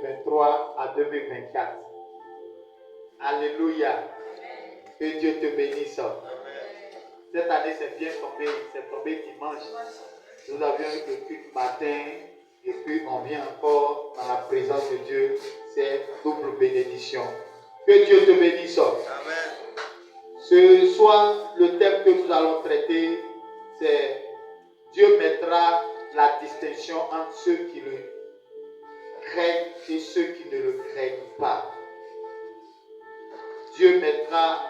2023 à 2024. Alléluia. Que Dieu te bénisse. Cette année, c'est bien tombé. C'est tombé dimanche. Nous avions eu le culte matin. Et puis, on vient encore dans la présence de Dieu. C'est double bénédiction. Que Dieu te bénisse. Amen. Ce soir, le thème que nous allons traiter, c'est Dieu mettra la distinction entre ceux qui le craignent et ceux qui ne le craignent pas. Dieu mettra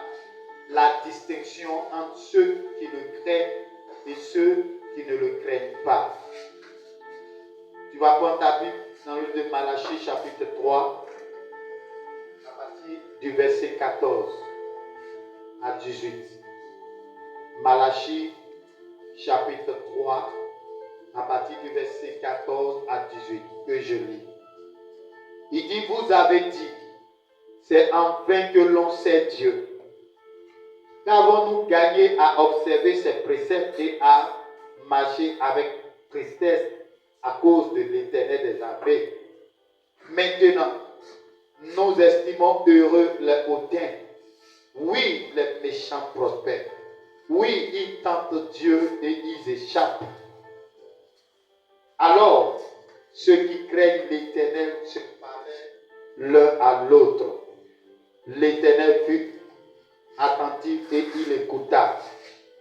la distinction entre ceux qui le craignent et ceux qui ne le craignent pas. Tu vas prendre ta Bible dans le livre de Malachie, chapitre 3, à partir du verset 14 à 18. Malachie, chapitre 3, à partir du verset 14 à 18, que je lis. Il dit, vous avez dit, c'est en vain que l'on sait Dieu. Qu'avons-nous gagné à observer ses préceptes et à marcher avec tristesse à cause de l'Éternel des armées? Maintenant, nous estimons heureux les hautains. Oui, les méchants prospèrent. Oui, ils tentent Dieu et ils échappent. Alors, ceux qui craignent l'Éternel se parlaient l'un à l'autre. L'Éternel fut attentif et il écouta.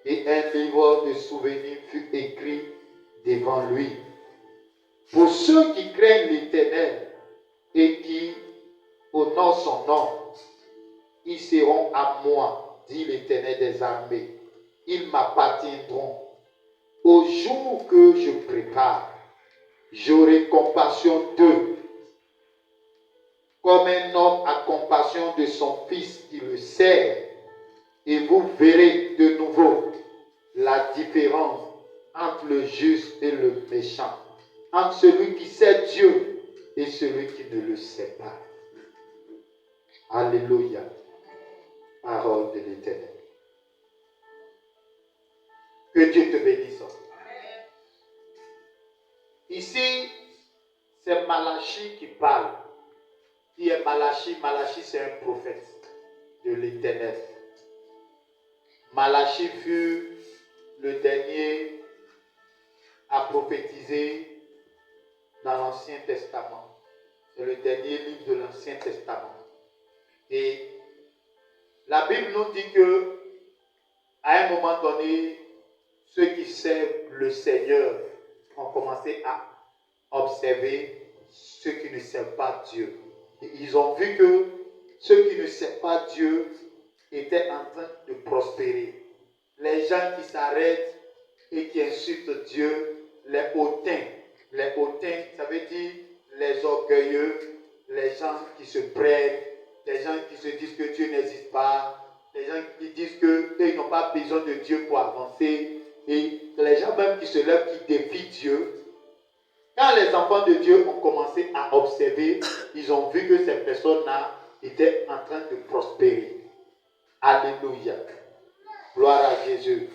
Et un livre de souvenirs fut écrit devant lui. Pour ceux qui craignent l'Éternel et qui honorent son nom, ils seront à moi, dit l'Éternel des armées. Ils m'appartiendront. Au jour que je prépare, j'aurai compassion d'eux, comme un homme a compassion de son fils qui le sert. Et vous verrez de nouveau la différence entre le juste et le méchant, entre celui qui sait Dieu et celui qui ne le sait pas. Alléluia. Parole de l'Éternel. Que Dieu te bénisse. Ici, c'est Malachie qui parle. Qui est Malachie? Malachie, c'est un prophète de l'Éternel. Malachie fut le dernier à prophétiser dans l'Ancien Testament. C'est le dernier livre de l'Ancien Testament. Et la Bible nous dit que à un moment donné, ceux qui servent le Seigneur ont commencé à observer ceux qui ne servent pas Dieu. Et ils ont vu que ceux qui ne servent pas Dieu étaient en train de prospérer. Les gens qui s'arrêtent et qui insultent Dieu, les hautains. Les hautains, ça veut dire les orgueilleux, les gens qui se prennent, les gens qui se disent que Dieu n'existe pas, les gens qui disent qu'ils n'ont pas besoin de Dieu pour avancer, et les gens même qui se lèvent, qui défient Dieu. Quand les enfants de Dieu ont commencé à observer, ils ont vu que ces personnes-là étaient en train de prospérer. Alléluia. Gloire à Jésus.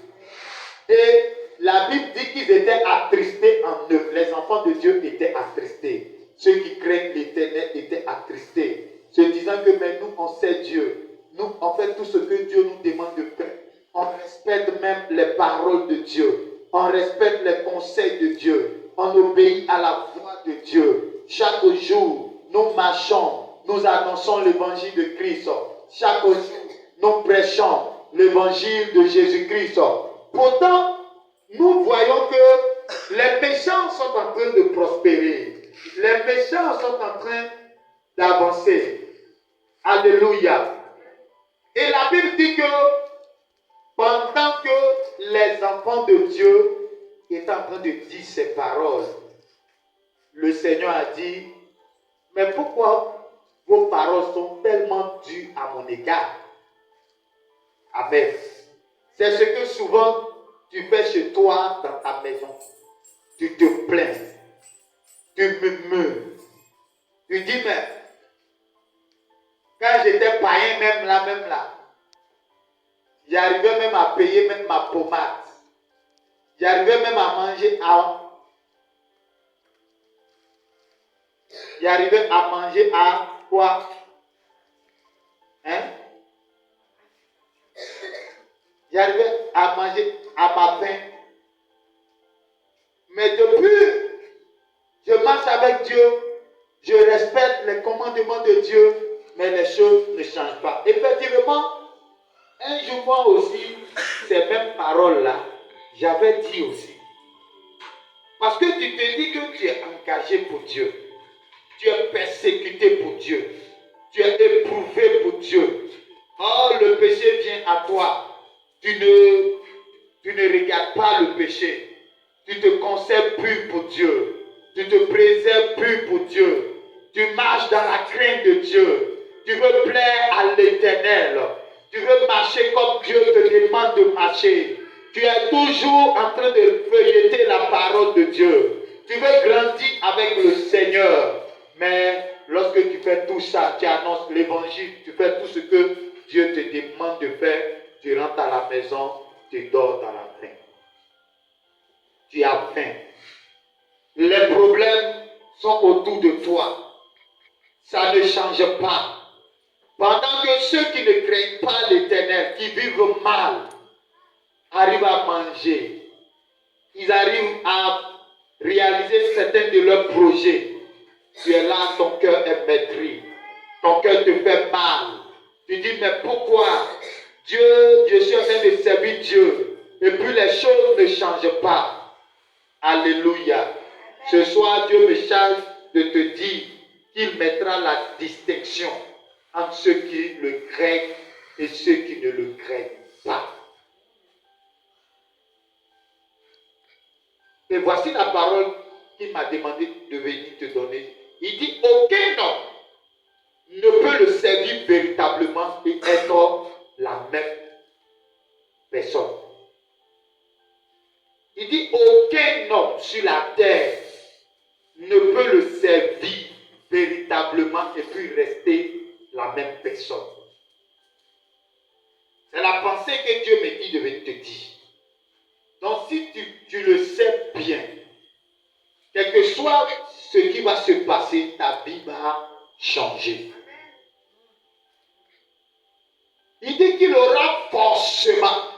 Et la Bible dit qu'ils étaient attristés en eux. Les enfants de Dieu étaient attristés. Ceux qui craignent l'Éternel étaient attristés. Se disant que mais nous, on sait Dieu. Nous, on fait tout ce que Dieu nous demande de faire. On respecte même les paroles de Dieu. On respecte les conseils de Dieu. On obéit à la voix de Dieu. Chaque jour, nous marchons. Nous annonçons l'évangile de Christ. Chaque jour, nous prêchons l'évangile de Jésus-Christ. Pourtant, nous voyons que les méchants sont en train de prospérer. Les méchants sont en train d'avancer. Alléluia. Et la Bible dit que pendant que les enfants de Dieu étaient en train de dire ces paroles, le Seigneur a dit, mais pourquoi vos paroles sont tellement dures à mon égard? Amen. C'est ce que souvent tu fais chez toi dans ta maison. Tu te plains. Tu murmures. Tu dis, mais quand j'étais païen, même là, j'arrivais même à payer même ma pommade. J'arrivais même à manger J'arrivais à manger à quoi? Hein? J'arrivais à manger à ma faim. Mais depuis, je marche avec Dieu, je respecte les commandements de Dieu, mais les choses ne changent pas. Effectivement, un jour moi aussi, ces mêmes paroles-là, j'avais dit aussi. Parce que tu te dis que tu es engagé pour Dieu, tu es persécuté pour Dieu, tu es éprouvé pour Dieu. Or, le péché vient à toi. Tu ne regardes pas le péché. Tu te conserves pur pour Dieu. Tu te préserves pur pour Dieu. Tu marches dans la crainte de Dieu. Tu veux plaire à l'Éternel. Tu veux marcher comme Dieu te demande de marcher. Tu es toujours en train de feuilleter la parole de Dieu. Tu veux grandir avec le Seigneur. Mais lorsque tu fais tout ça, tu annonces l'évangile, tu fais tout ce que Dieu te demande de faire, tu rentres à la maison, tu dors dans la faim. Tu as faim. Les problèmes sont autour de toi. Ça ne change pas. Pendant que ceux qui ne craignent pas l'Éternel, qui vivent mal, arrivent à manger, ils arrivent à réaliser certains de leurs projets. Tu es là, ton cœur est meurtri. Ton cœur te fait mal. Tu dis, mais pourquoi? Dieu, je suis en train de servir Dieu. Et puis les choses ne changent pas. Alléluia. Ce soir, Dieu me charge de te dire qu'il mettra la distinction entre ceux qui le craignent et ceux qui ne le craignent pas. Et voici la parole qu'il m'a demandé de venir te donner. Il dit, aucun homme ne peut le servir véritablement et être la même personne. Il dit, aucun homme sur la terre ne peut le servir véritablement et puis rester la même personne. C'est la pensée que Dieu me dit de venir te dire. Donc si tu le sais bien, quel que soit ce qui va se passer, ta vie va changer. Il dit qu'il aura forcément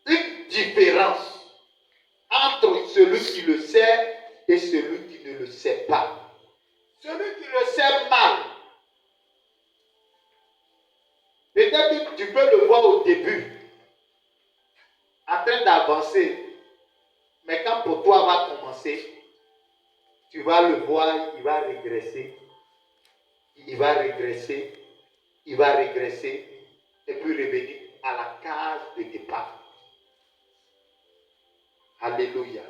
une différence entre celui qui le sait et celui qui ne le sait pas. Celui qui le sait mal, peut-être que tu peux le voir au début, en train d'avancer, mais quand pour toi va commencer, tu vas le voir, il va régresser, il va régresser, il va régresser, et puis revenir à la case de départ. Alléluia.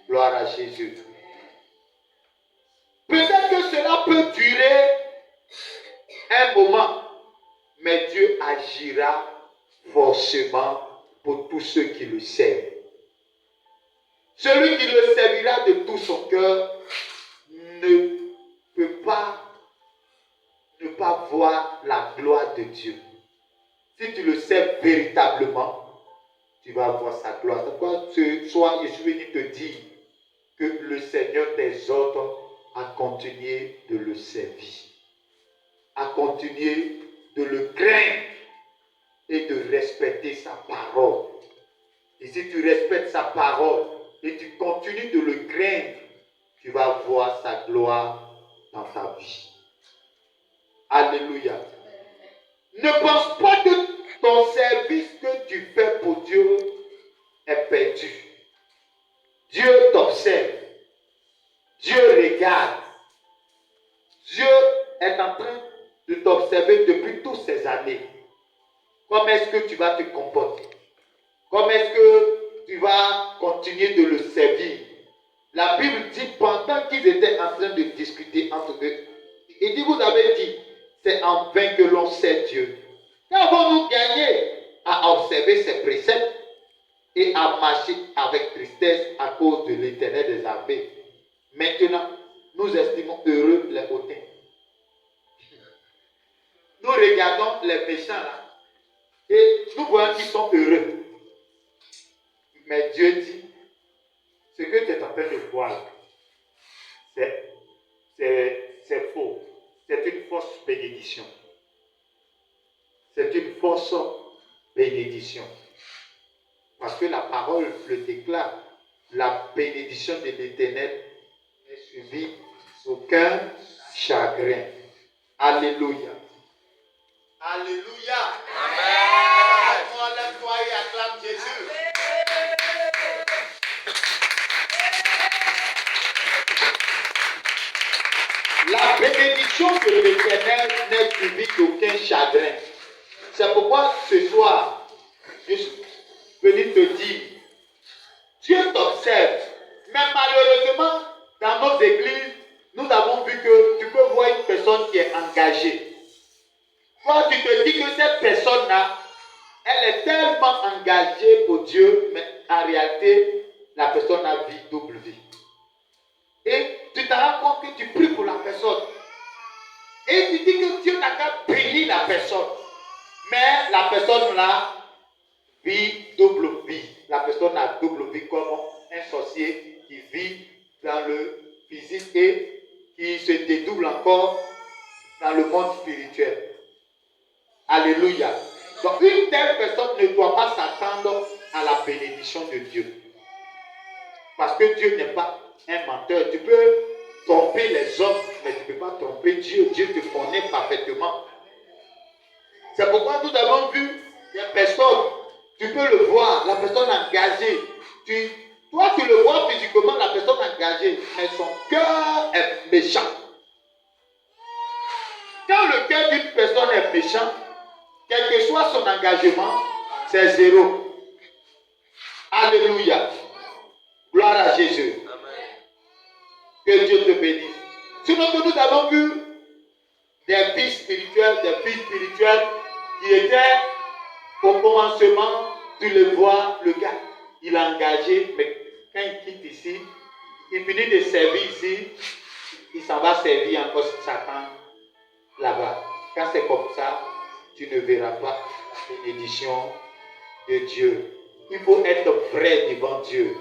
Gloire à Jésus. Peut-être que cela peut durer un moment, mais Dieu agira forcément pour tous ceux qui le servent. Celui qui le servira de tout son cœur ne peut pas ne pas voir la gloire de Dieu. Si tu le sais véritablement, tu vas voir sa gloire. C'est pourquoi ce soir, je suis venu te dire que le Seigneur t'exhorte à continuer de le servir, à continuer de le craindre et de respecter sa parole. Et si tu respectes sa parole et tu continues de le craindre, tu vas voir sa gloire dans ta vie. Alléluia. Ne pense pas que ton service que tu fais pour Dieu est perdu. Dieu t'observe. Dieu regarde. Dieu est en train de t'observer depuis toutes ces années. Comment est-ce que tu vas te comporter? Comment est-ce que tu vas continuer de le servir? La Bible dit, pendant qu'ils étaient en train de discuter entre eux, il dit, vous avez dit, c'est en vain que l'on sait Dieu. Qu'avons-nous gagné à observer ses préceptes et à marcher avec tristesse à cause de l'Éternel des armées? Maintenant, nous estimons heureux les hautains. Nous regardons les méchants là et nous voyons qu'ils sont heureux. Mais Dieu dit, ce que tu es en train de voir là, c'est c'est faux. C'est une fausse bénédiction. C'est une fausse bénédiction. Parce que la parole le déclare. La bénédiction de l'Éternel n'est suivie d'aucun chagrin. Alléluia. Alléluia. Amen. Lève-toi et acclame Jésus. La bénédiction de l'Éternel n'est suivie d'aucun chagrin. C'est pourquoi ce soir, je suis venu te dire, Dieu t'observe. Mais malheureusement, dans nos églises, nous avons vu que tu peux voir une personne qui est engagée. Toi, tu te dis que cette personne-là, elle est tellement engagée pour Dieu, mais en réalité, la personne a vie, double vie. Et tu te rends compte que tu pries pour la personne. Et tu dis que Dieu n'a qu'à bénir la personne. Mais la personne-là vit double vie. La personne a double vie comme un sorcier qui vit dans le physique et qui se dédouble encore dans le monde spirituel. Alléluia. Donc une telle personne ne doit pas s'attendre à la bénédiction de Dieu. Parce que Dieu n'est pas un menteur. Tu peux tromper les hommes, mais tu ne peux pas tromper Dieu. Dieu te connaît parfaitement. C'est pourquoi nous avons vu des personnes, tu peux le voir, la personne engagée. Toi, tu le vois physiquement, la personne engagée, mais son cœur est méchant. Quand le cœur d'une personne est méchant, quel que soit son engagement, c'est zéro. Alléluia. Gloire à Jésus. Amen. Que Dieu te bénisse. Sinon, nous avons vu des filles spirituelles qui étaient au commencement, tu le vois, le gars, il est engagé, mais quand il quitte ici, il finit de servir ici, il s'en va servir encore Satan là-bas. Quand c'est comme ça, tu ne verras pas la bénédiction de Dieu. Il faut être vrai devant Dieu.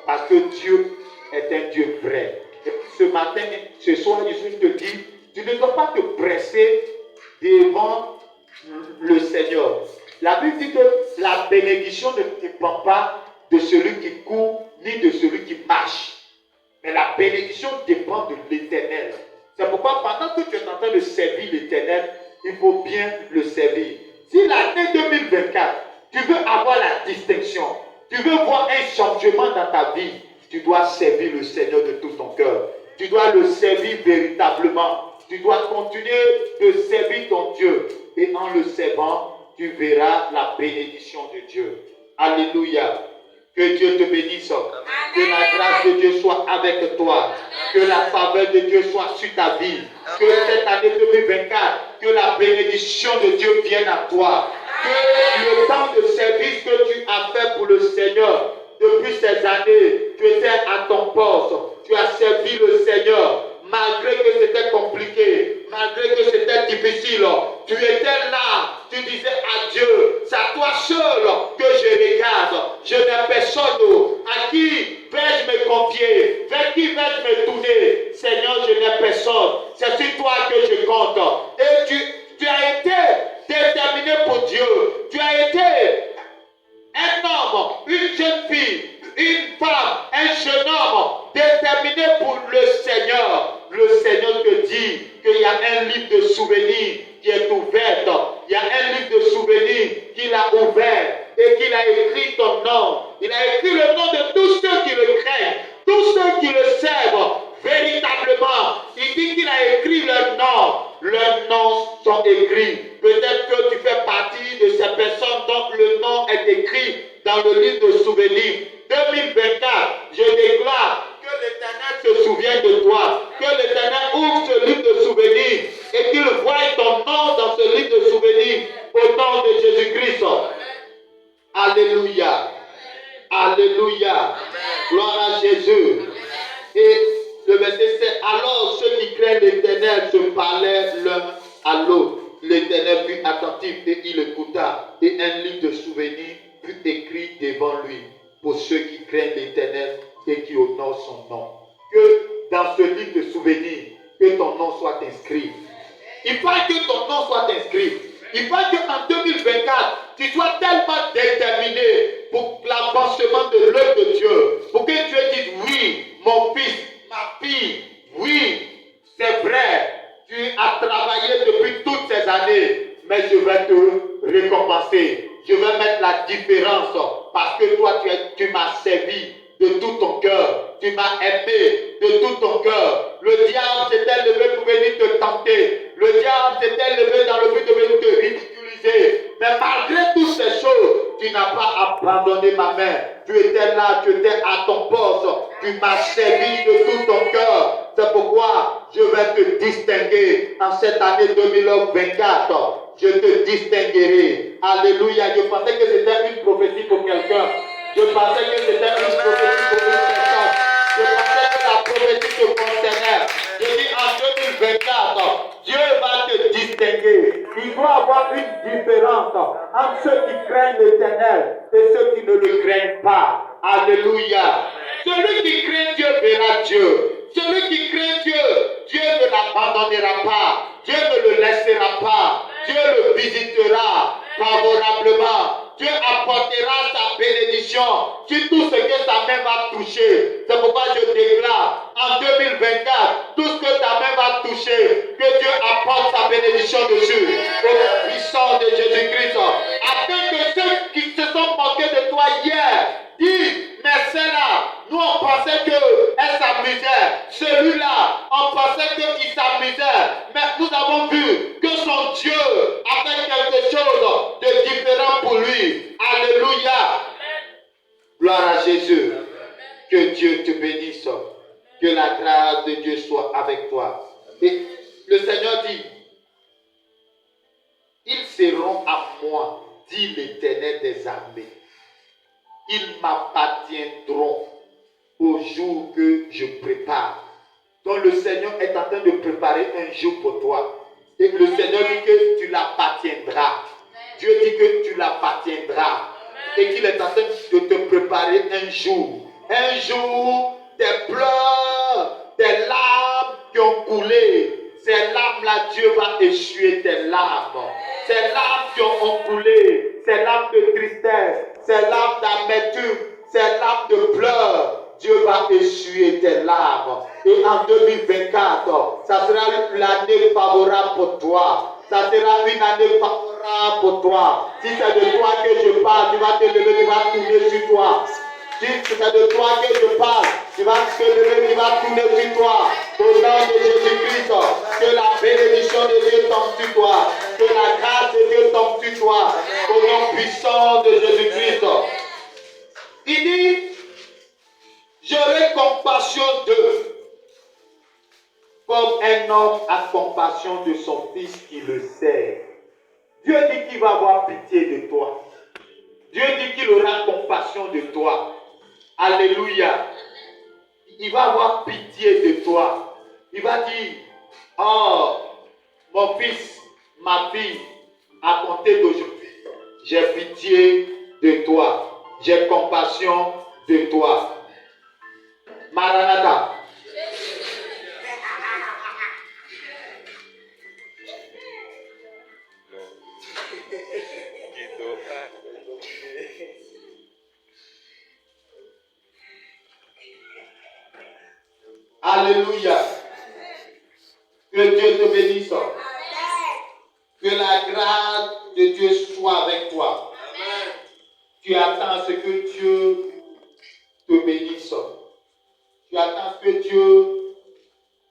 Parce que Dieu est un Dieu vrai. Et ce matin, ce soir, je te dis, tu ne dois pas te presser devant le Seigneur. La Bible dit que la bénédiction ne dépend pas de celui qui court, ni de celui qui marche. Mais la bénédiction dépend de l'Éternel. C'est pourquoi pendant que tu es en train de servir l'Éternel, il faut bien le servir. Si l'année 2024, tu veux avoir la distinction, tu veux voir un changement dans ta vie, tu dois servir le Seigneur de tout ton cœur. Tu dois le servir véritablement. Tu dois continuer de servir ton Dieu. Et en le servant, tu verras la bénédiction de Dieu. Alléluia. Que Dieu te bénisse. Amen. Que la grâce de Dieu soit avec toi. Que la faveur de Dieu soit sur ta vie. Que cette année 2024, que la bénédiction de Dieu vienne à toi. Que le temps de service que tu as fait pour le Seigneur, depuis ces années, tu étais à ton poste. Tu as servi le Seigneur. Malgré que c'était compliqué, malgré que c'était difficile, tu étais là, tu disais à Dieu, c'est à toi seul que je regarde. Je n'ai personne à qui vais-je me confier, vers qui vais-je me tourner. Seigneur, je n'ai personne. C'est sur toi que je compte. Et tu as été déterminé pour Dieu. Tu as été un homme, une jeune fille, une femme, un jeune homme déterminé pour le Seigneur. Le Seigneur te dit qu'il y a un livre de souvenirs qui est ouvert. Il y a un livre de souvenirs qu'il a ouvert et qu'il a écrit ton nom. Il a écrit le nom de tous ceux qui le craignent, tous ceux qui le servent véritablement. Il dit qu'il a écrit leur nom. Leurs noms sont écrits. Peut-être que tu fais partie de ces personnes dont le nom est écrit dans le livre de souvenirs. 2024, je déclare que l'Éternel se souvient de toi, que l'Éternel ouvre ce livre de souvenirs et qu'il voie ton nom dans ce livre de souvenirs au nom de Jésus-Christ. Alléluia. Alléluia. Gloire à Jésus. Et le verset 7, alors ceux qui craignent l'Éternel se parlaient l'un à l'autre. L'Éternel fut attentif et il écouta. Et un livre de souvenirs fut écrit devant lui pour ceux qui craignent l'Éternel et qui honorent son nom. Que dans ce livre de souvenirs, que ton nom soit inscrit. Il faut que ton nom soit inscrit. Il faut qu'en 2024, tu sois tellement déterminé pour l'avancement de l'œuvre de Dieu. Pour que Dieu dise, oui, mon fils, ma fille, oui, c'est vrai, tu as travaillé depuis toutes ces années, mais je vais te récompenser. Je vais mettre la différence parce que toi, tu m'as servi de tout ton cœur. Tu m'as aimé de tout ton cœur. Le diable s'était levé pour venir te tenter. Le diable s'était levé dans le but de venir te ridiculiser. Mais malgré toutes ces choses, tu n'as pas abandonné ma main. Tu étais là, tu étais à ton poste. Tu m'as servi de tout ton cœur. C'est pourquoi je vais te distinguer en cette année 2024. Je te distinguerai. Alléluia. Je pensais que c'était une prophétie pour quelqu'un. Je pensais que c'était une prophétie pour une personne. Je pensais que la prophétie te concernait. Je dis en 2024, Dieu va te distinguer. Il doit avoir une différence entre ceux qui craignent l'Éternel et ceux qui ne le craignent pas. Alléluia. Celui qui craint Dieu verra Dieu. Celui qui craint Dieu, Dieu ne l'abandonnera pas. Dieu ne le laissera pas. Dieu le visitera favorablement. Dieu apportera sa bénédiction sur tout ce que sa main va toucher. C'est pourquoi je déclare en 2024, tout ce que ta main va toucher, que Dieu apporte sa bénédiction dessus. Au nom puissant de Jésus-Christ. Afin que ceux qui se sont moqués de toi hier disent, mais celle-là, nous on pensait qu'elle s'amusait. Celui-là, on pensait qu'il s'amusait. Mais nous avons vu que son Dieu a fait quelque chose de différent pour lui. Alléluia. Gloire à Jésus. Que Dieu te bénisse. Que la grâce de Dieu soit avec toi. Et le Seigneur dit, ils seront à moi, dit l'Éternel des armées. Ils m'appartiendront au jour que je prépare. Donc le Seigneur est en train de préparer un jour pour toi. Et le Seigneur dit que tu l'appartiendras. Dieu dit que tu l'appartiendras. Et qu'il est en train de te préparer un jour. Un jour, tes pleurs, tes larmes qui ont coulé. Ces larmes-là, Dieu va essuyer tes larmes. Ces larmes qui ont coulé, ces larmes de tristesse, ces larmes d'amertume, ces larmes de pleurs, Dieu va essuyer tes larmes. Et en 2024, ça sera l'année favorable pour toi. Ça sera une année favorable pour toi. Si c'est de toi que je parle, tu vas te lever, tu vas tourner sur toi. Si c'est de toi que je parle, tu vas te lever, tu vas tourner sur toi. Au nom de Jésus-Christ, que la bénédiction de Dieu tombe sur toi. Que la grâce de Dieu tombe sur toi. Au nom puissant de Jésus-Christ. Il dit, j'aurai compassion d'eux. Comme un homme a compassion de son fils qui le sert. Dieu dit qu'il va avoir pitié de toi. Dieu dit qu'il aura compassion de toi. Alléluia. Il va avoir pitié de toi. Il va dire, oh, mon fils, ma fille, à compter d'aujourd'hui, j'ai pitié de toi. J'ai compassion de toi. Maranatha. Alléluia. Que Dieu te bénisse. Que la grâce de Dieu soit avec toi. Amen. Tu attends ce que Dieu te bénisse. Tu attends que Dieu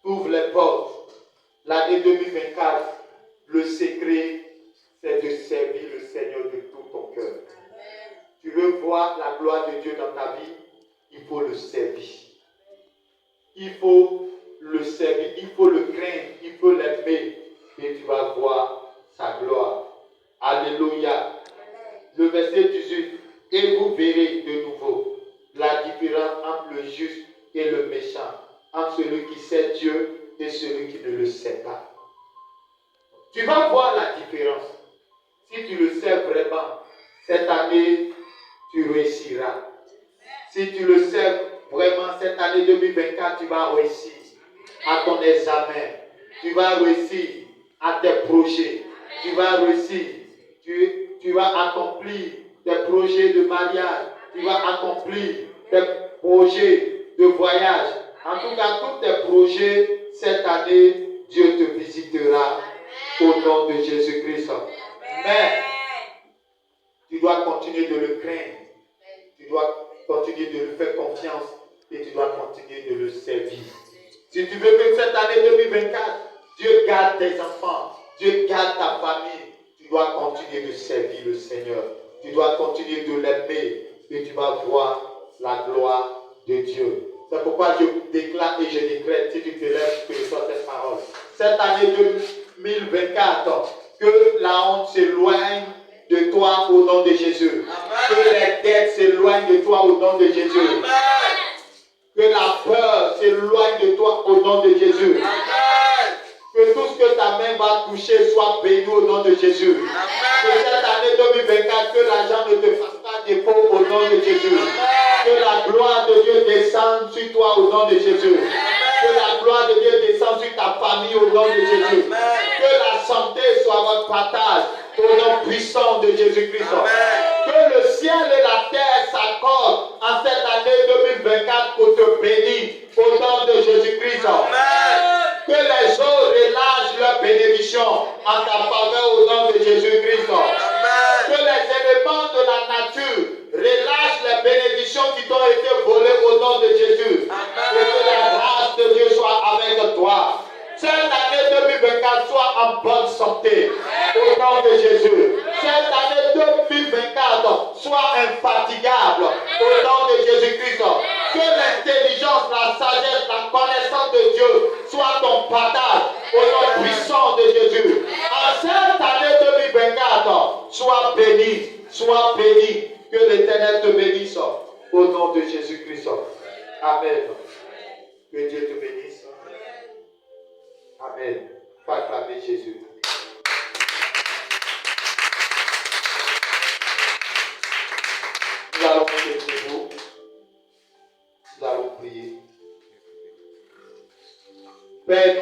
t'ouvre les portes. L'année 2024, le secret, c'est de servir le Seigneur de tout ton cœur. Tu veux voir la gloire de Dieu dans ta vie, il faut le servir. Il faut le servir, il faut le craindre, il faut l'aimer et tu vas voir sa gloire. Alléluia. Le verset 18, et vous verrez de nouveau la différence entre le juste et le méchant, entre celui qui sait Dieu et celui qui ne le sait pas. Tu vas voir la différence. Si tu le sais vraiment, cette année, tu réussiras. Si tu le sais vraiment, cette année 2024, tu vas réussir. à ton examen. Tu vas réussir à tes projets. Tu vas réussir. Tu vas accomplir tes projets de mariage. Tu vas accomplir tes projets de voyage. En tout cas, tous tes projets, cette année, Dieu te visitera au nom de Jésus-Christ. Mais tu dois continuer de le craindre. Tu dois continuer de lui faire confiance et tu dois continuer de le servir. Si tu veux que cette année 2024, Dieu garde tes enfants, Dieu garde ta famille, tu dois continuer de servir le Seigneur. Tu dois continuer de l'aimer et tu vas voir la gloire de Dieu. C'est pourquoi je déclare et je décrète, si tu te lèves, que je sois cette parole. Cette année 2024, que la honte s'éloigne de toi au nom de Jésus. Amen. Que les dettes s'éloignent de toi au nom de Jésus. Amen. Que la peur s'éloigne de toi au nom de Jésus. Amen. Que tout ce que ta main va toucher soit béni au nom de Jésus. Amen. Que cette année 2024, que l'argent ne te fasse pas défaut au nom de Jésus. Amen. Que la gloire de Dieu descende sur toi au nom de Jésus. Amen. Que la gloire de Dieu descende sur ta famille au nom de Jésus. Amen. Que la santé soit votre partage au nom puissant de Jésus-Christ. Que le ciel et la terre s'accordent en cette année 2024 pour te bénir au nom de Jésus-Christ. Que les eaux relâchent leur bénédiction en ta faveur au nom de Jésus-Christ. Que les éléments de la nature relâchent les bénédictions qui t'ont été volées au nom de Jésus. Et que la grâce de Dieu soit avec toi. Cette année 2024 soit en bonne santé au nom de Jésus. Cette année 2024 soit infatigable au nom de Jésus-Christ. Que l'intelligence, la sagesse, la connaissance de Dieu soit ton partage au nom puissant de Jésus. En cette année 2024, sois béni, sois béni. Que l'Éternel te bénisse au nom de Jésus-Christ. Amen. Que Dieu te bénisse. Amen. Acclamez Jésus. Nous allons monter debout. Nous allons prier. Père,